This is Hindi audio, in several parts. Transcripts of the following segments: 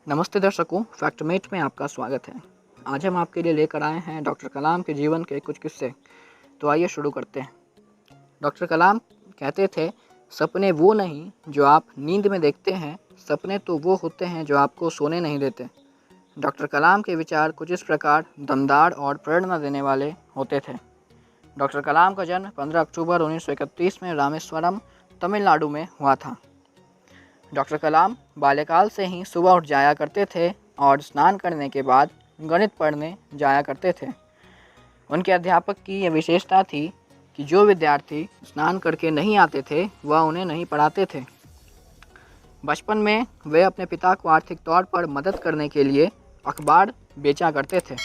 नमस्ते दर्शकों, फैक्टमेट में आपका स्वागत है। आज हम आपके लिए लेकर आए हैं डॉक्टर कलाम के जीवन के कुछ किस्से। तो आइए शुरू करते हैं। डॉक्टर कलाम कहते थे, सपने वो नहीं जो आप नींद में देखते हैं, सपने तो वो होते हैं जो आपको सोने नहीं देते। डॉक्टर कलाम के विचार कुछ इस प्रकार दमदार और प्रेरणा देने वाले होते थे। डॉक्टर कलाम का जन्म 15 अक्टूबर 1931 में रामेश्वरम, तमिलनाडु में हुआ था। डॉक्टर कलाम बाल्यकाल से ही सुबह उठ जाया करते थे और स्नान करने के बाद गणित पढ़ने जाया करते थे। उनके अध्यापक की यह विशेषता थी कि जो विद्यार्थी स्नान करके नहीं आते थे वह उन्हें नहीं पढ़ाते थे। बचपन में वे अपने पिता को आर्थिक तौर पर मदद करने के लिए अखबार बेचा करते थे।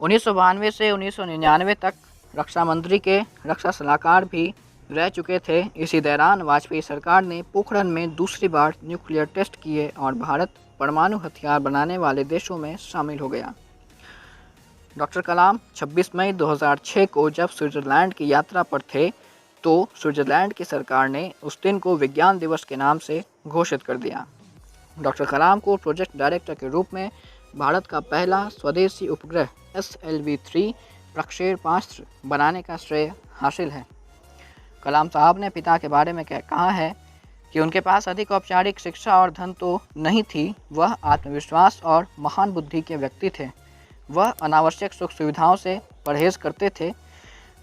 1992 से 1999 तक रक्षा मंत्री के रक्षा सलाहकार भी रह चुके थे। इसी दौरान वाजपेयी सरकार ने पोखरण में दूसरी बार न्यूक्लियर टेस्ट किए और भारत परमाणु हथियार बनाने वाले देशों में शामिल हो गया। डॉक्टर कलाम 26 मई 2006 को जब स्विट्ज़रलैंड की यात्रा पर थे तो स्विट्ज़रलैंड की सरकार ने उस दिन को विज्ञान दिवस के नाम से घोषित कर दिया। डॉक्टर कलाम को प्रोजेक्ट डायरेक्टर के रूप में भारत का पहला स्वदेशी उपग्रह SLV-3 प्रक्षेपास्त्र बनाने का श्रेय हासिल है। कलाम साहब ने पिता के बारे में कहा है कि उनके पास अधिक औपचारिक शिक्षा और धन तो नहीं थी, वह आत्मविश्वास और महान बुद्धि के व्यक्ति थे। वह अनावश्यक सुख सुविधाओं से परहेज करते थे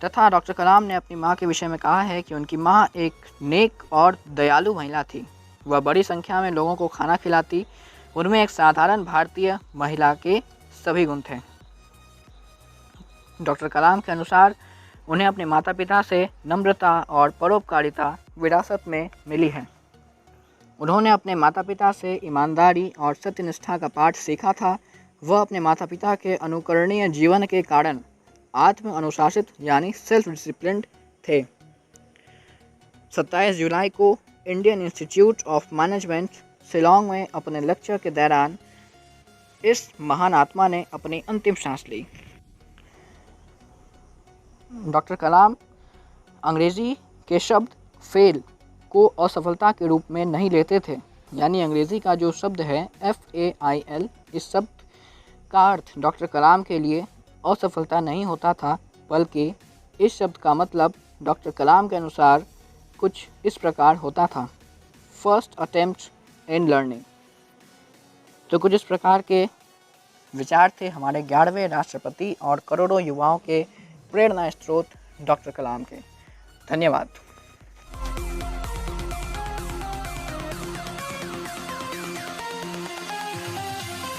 तथा डॉक्टर कलाम ने अपनी मां के विषय में कहा है कि उनकी मां एक नेक और दयालु महिला थी। वह बड़ी संख्या में लोगों को खाना खिलाती, उनमें एक साधारण भारतीय महिला के सभी गुण थे। डॉक्टर कलाम के अनुसार उन्हें अपने माता पिता से नम्रता और परोपकारिता विरासत में मिली है। उन्होंने अपने माता पिता से ईमानदारी और सत्यनिष्ठा का पाठ सीखा था। वह अपने माता पिता के अनुकरणीय जीवन के कारण आत्म अनुशासित यानी सेल्फ डिसिप्लिन्ड थे। 27 जुलाई को Indian institute of management Shillong में अपने लेक्चर के दौरान इस महान आत्मा ने अपनी अंतिम सांस ली। डॉक्टर कलाम अंग्रेज़ी के शब्द फेल को असफलता के रूप में नहीं लेते थे, यानी अंग्रेज़ी का जो शब्द है FAIL, इस शब्द का अर्थ डॉक्टर कलाम के लिए असफलता नहीं होता था, बल्कि इस शब्द का मतलब डॉक्टर कलाम के अनुसार कुछ इस प्रकार होता था, फर्स्ट अटेम्प्ट इन लर्निंग। तो कुछ इस प्रकार के विचार थे हमारे 11वें राष्ट्रपति और करोड़ों युवाओं के प्रेरणा स्रोत डॉक्टर कलाम के। धन्यवाद।